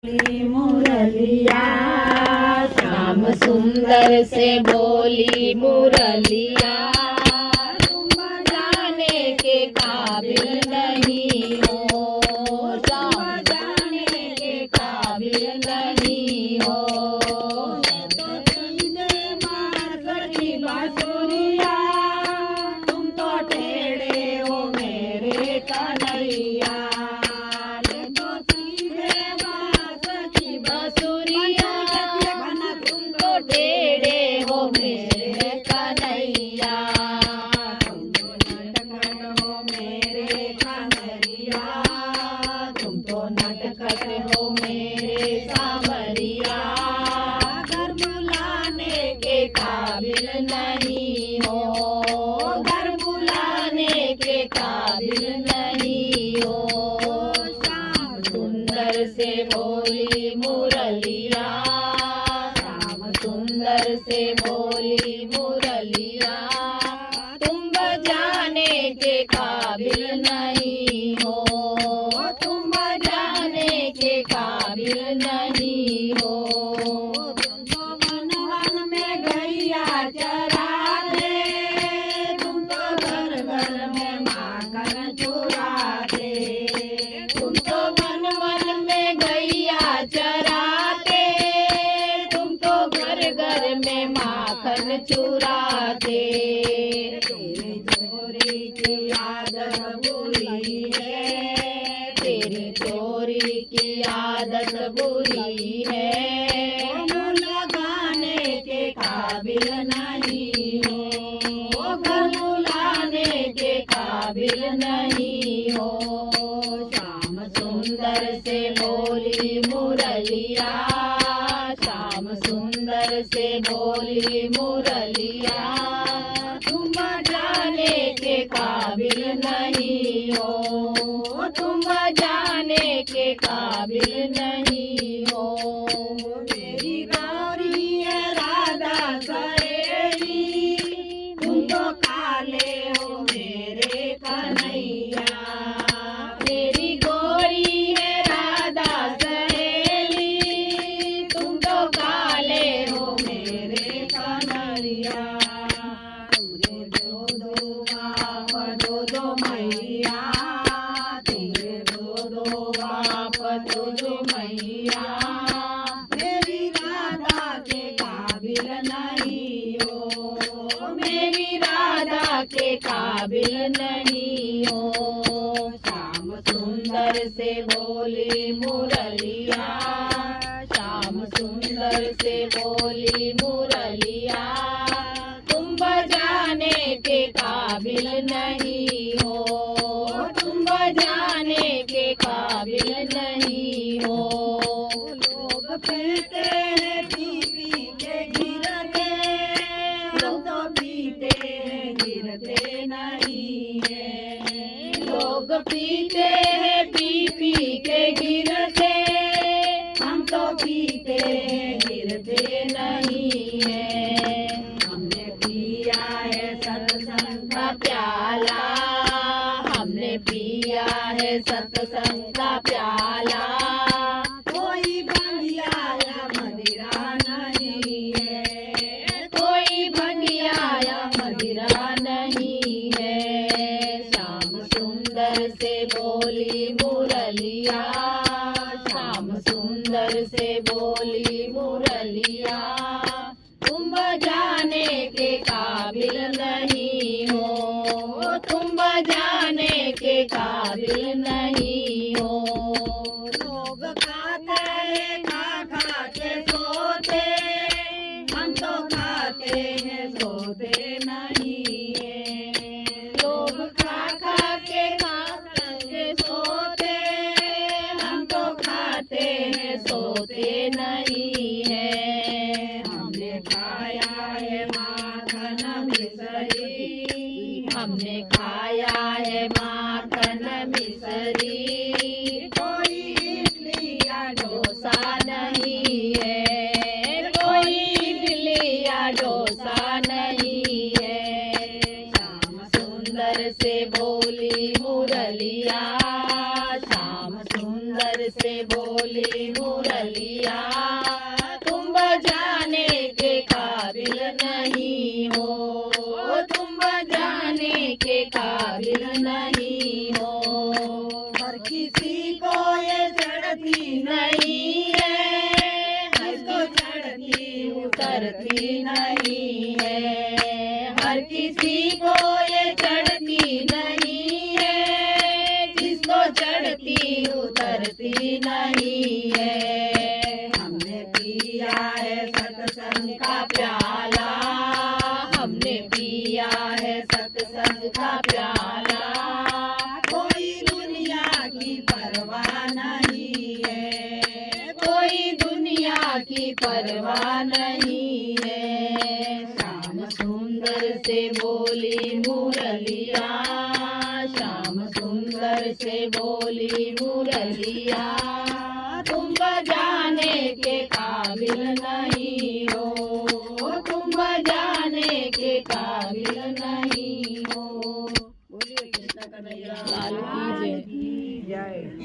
मुरलिया श्याम सुंदर से बोली मुरलिया, तुम जाने के काबिल नहीं हो, तुम जाने के काबिल नहीं हो। तो सीधे मार की बांसुरिया, तुम तो टेढ़े हो मेरे कन्हैया। टेढ़े हो मेरे कन्हैया, तुम तो नटखट हो मेरे कन्हैया, तुम तो नटखट हो मेरे सांवरिया। घर बुलाने के काबिल नहीं हो, घर बुलाने के काबिल नहीं हो। श्याम सुंदर से बोली मुरलिया, सुंदर से बोली मुरलिया, तुम बजाने के काबिल नहीं हो, तुम बजाने के काबिल नहीं हो। तुम तो वन वन में गैया चराते, तुम तो घर घर में माखन चुराते, तुम तो वन वन में गैया चराते, घर में माखन चुराते। तेरी चोरी की आदत बुरी है, तेरी चोरी की आदत बुरी है। मुँह लगाने के काबिल नहीं हो, घर बुलाने के काबिल नहीं हो। श्याम सुंदर से बोली मुरलिया, श्याम सुंदर से बोली मुरलिया, तुम जाने के काबिल नहीं हो, तुम जाने के काबिल नहीं हो। मेरी गौरी है राधा सहेली, तुम तो काले हो मेरे कन्हैया। मेरी गौरी है राधा सहेली, तुम तो काले हो मेरे कन्हैया। तुझे दो दो बाप दो दो मैया, तुझे दो बाप दो मैया। मेरी राधा के काबिल नहीं हो, मेरी राधा के काबिल नहीं हो। श्याम सुंदर से बोली मुरलिया, श्याम सुंदर से बोली मुरलिया, तुम बजाने के काबिल नहीं हो, तुम बजाने के काबिल नहीं हो। लोग पीते हैं पी पी के गिरते, हम तो पीते हैं गिरते नहीं है। लोग पीते हैं पी पी के गिरते, हम तो पीते हैं गिरते नहीं है। हमने पिया है सत्संग का प्याला, हमने पिया है सत्संग का प्याला। कोई भंगिया या मदिरा नहीं है, कोई भंगिया या मदिरा नहीं है। श्याम सुंदर से बोली मुरलिया, श्याम सुंदर से बोली मुरलिया, तुम बजाने के काबिल नहीं हो, तुम बजाने के काबिल नहीं हो। लोग खाते हैं खा खा के सोते, हम तो खाते हैं सोते नहीं है। लोग खा खा के सोते, हम तो खाते हैं सोते नहीं है। हमने खाया है माखन मिसरी, हमने खाया है माखन मिसरी। कोई इडली या डोसा नहीं है, कोई इडली या डोसा नहीं है। श्याम सुंदर से बोली मुरलिया, श्याम सुंदर से बोली मुरलिया। मुरलिया, तुम बजाने के काबिल नहीं हो, तुम बजाने के काबिल नहीं हो। हर किसी को ये चढ़ती नहीं है, जिसको चढ़ती उतरती नहीं है। हर किसी को ये चढ़ती नहीं है, जिसको चढ़ती उतरती नहीं है। हमने पिया है सत्संग का प्याला, हमने पिया है सत्संग का प्याला। कोई दुनिया की परवाह नहीं है, कोई दुनिया की परवाह नहीं है। श्याम सुंदर से बोली मुरलिया, श्याम सुंदर से बोली मुरलिया, तुम बजाने के काबिल नहीं हो, तुम बजाने के काबिल नहीं हो। बोलिए कृष्ण कन्हैया लाल की जय।